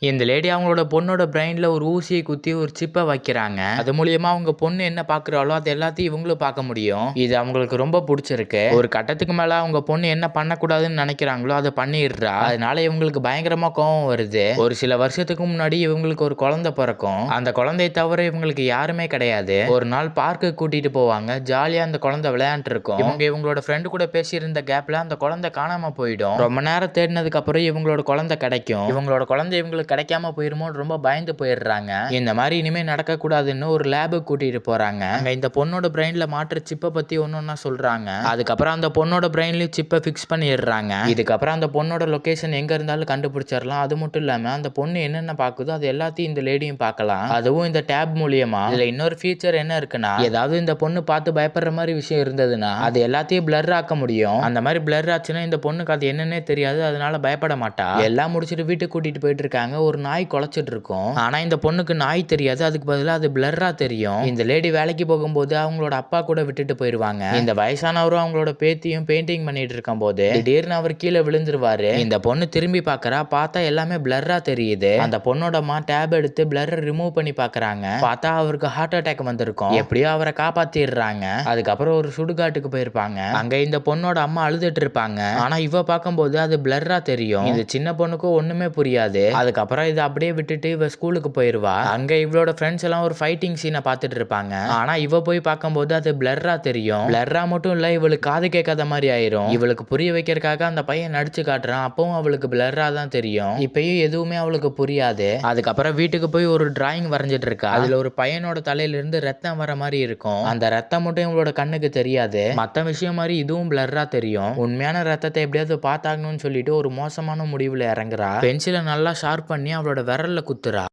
இந்த லேடி அவங்களோட பொண்ணோட பிரெயின்ல ஒரு ஊசியை குத்தி ஒரு சிப்பை வைக்கிறாங்க. அது மூலியமா அவங்க பொண்ணு என்ன பாக்குறாளோ அது எல்லாத்தையும் இவங்களும் பார்க்க முடியும். இது அவங்களுக்கு ரொம்ப பிடிச்சிருக்கு. ஒரு கட்டத்துக்கு மேல அவங்க பொண்ணு என்ன பண்ணக்கூடாதுன்னு நினைக்கிறாங்களோ அதை பண்ணிடுறா. அதனால இவங்களுக்கு பயங்கரமா கோவம் வருது. ஒரு சில வருஷத்துக்கு முன்னாடி இவங்களுக்கு ஒரு குழந்தை பிறக்கும். அந்த குழந்தையை தவிர இவங்களுக்கு யாருமே கிடையாது. ஒரு நாள் பார்க்கு கூட்டிட்டு போவாங்க. ஜாலியா அந்த குழந்தை விளையாண்டு இருக்கும். இவங்களோட ஃப்ரெண்டு கூட பேசியிருந்த கேப்ல அந்த குழந்தை காணாம போயிடும். ரொம்ப நேரம் தேடினதுக்கு அப்புறம் இவங்களோட குழந்தை கிடைக்கும். இவங்களோட குழந்தை இவங்களுக்கு கிடைக்காம போயிருமோன்னு ரொம்ப பயந்து போயிடுறாங்க. இந்த மாதிரி இனிமே நடக்க கூடாதுன்னு ஒரு லேபுக்கு கூட்டிட்டு போறாங்க. அங்க இந்த பொண்ணோட பிரெயின்ல மாற்ற சிப்பை பத்தி ஒன்னொன்னா சொல்றாங்க. அதுக்கப்புறம் அந்த பொண்ணோட பிரெயின்லயும் சிப்பை பிக்ஸ் பண்ணிடுறாங்க. இதுக்கப்புறம் அந்த பொண்ணோட லொகேஷன் எங்க இருந்தாலும் கண்டுபிடிச்சிடலாம். அது மட்டும் இல்லாம அந்த பொண்ணு என்னென்ன பாக்குதோ அது எல்லாத்தையும் இந்த லேடியும் பார்க்கலாம். அதுவும் இந்த டேப் மூலியமா. இதுல இன்னொரு ஃபீச்சர் என்ன இருக்குன்னா, ஏதாவது இந்த பொண்ணு பார்த்து பயப்படுற மாதிரி விஷயம் இருந்ததுன்னா அது எல்லாத்தையும் பிளர் ஆக்க முடியும். அந்த மாதிரி பிளர் ஆச்சுன்னா இந்த பொண்ணுக்கு அது என்னன்னே தெரியாது. அதனால பயப்பட மாட்டா. எல்லாம் முடிச்சுட்டு வீட்டுக்கு கூட்டிட்டு போயிட்டு இருக்காங்க. ஒரு நாய் குலைச்சிட்டு இருக்கும். ஆனா இந்த பொண்ணுக்கு நாய் தெரியாது. அதுக்கு பதிலா அது பிளர்ரா தெரியும். இந்த லேடி வேலைக்கு போகும்போது அவங்களோட அப்பா கூட விட்டுட்டு போயிருவாங்க. இந்த வயசானவரும் அவங்களோட பேத்தியும் பெயிண்டிங் பண்ணிட்டு இருக்கும் போது திடீர்னு அவர் கீழே விழுந்துருவாரு. இந்த பொண்ணு திரும்பி பாக்குறா. பார்த்தா எல்லாமே பிளர்ரா தெரியுது. அந்த பொண்ணோட அம்மா டேப் எடுத்து பிளர் ரிமூவ் பண்ணி பாக்குறாங்க. பார்த்தா அவருக்கு ஹார்ட் அட்டாக் வந்திருக்கும். எப்படியோ அவரை காப்பாத்திடுறாங்க. அதுக்கப்புறம் ஒரு சுடுகாட்டுக்கு போயிருப்பாங்க. அங்க இந்த பொண்ணோட அம்மா அழுதுட்டு இருப்பாங்க. ஆனா இவ பார்க்கும்போது அது பிளர்ரா தெரியும். இது சின்ன பொண்ணுக்கும் ஒண்ணுமே புரியாது. அதுக்கப்புறம் இதை அப்படியே விட்டுட்டு இவ ஸ்கூலுக்கு போயிருவா. அங்க இவளோட ஃப்ரெண்ட்ஸ் எல்லாம் ஒரு ஃபைட்டிங் சீனை பார்த்துட்டு இருப்பாங்க. ஆனா இவ போய் பார்க்கும்போது அது பிளர்ரா தெரியும். பிளர்ரா மட்டும் இல்ல, இவளுக்கு காது கேட்காத மாதிரி ஆயிரும். இவளுக்கு புரிய வைக்கிறதுக்காக அந்த பையன் நடிச்சு காட்டுறான். அப்பவும் அவளுக்கு பிளர்ரா தான் தெரியும். இப்பயும் எதுவுமே அவளுக்கு புரியாது. அதுக்கப்புறம் வீட்டுக்கு போய் ஒரு டிராயிங் வரைஞ்சிட்டு இருக்கா. அதுல ஒரு பையனோட தலையில இருந்து ரத்தம் வர மாதிரி இருக்கும். அந்த ரத்தம் மட்டும் இவளோட கண்ணுக்கு தெரியாது. மத்த விஷயம் மாதிரி இதுவும் பிளர்ரா தெரியும். உண்மையான ரத்தத்தை எப்படியாவது பார்த்தாங்கன்னு சொல்லிட்டு ஒரு மோசமான முடிவுல இறங்குறா. பென்சிலை நல்லா ஷார்ப் பண்ணி அவளோட விரல்ல குத்துறா.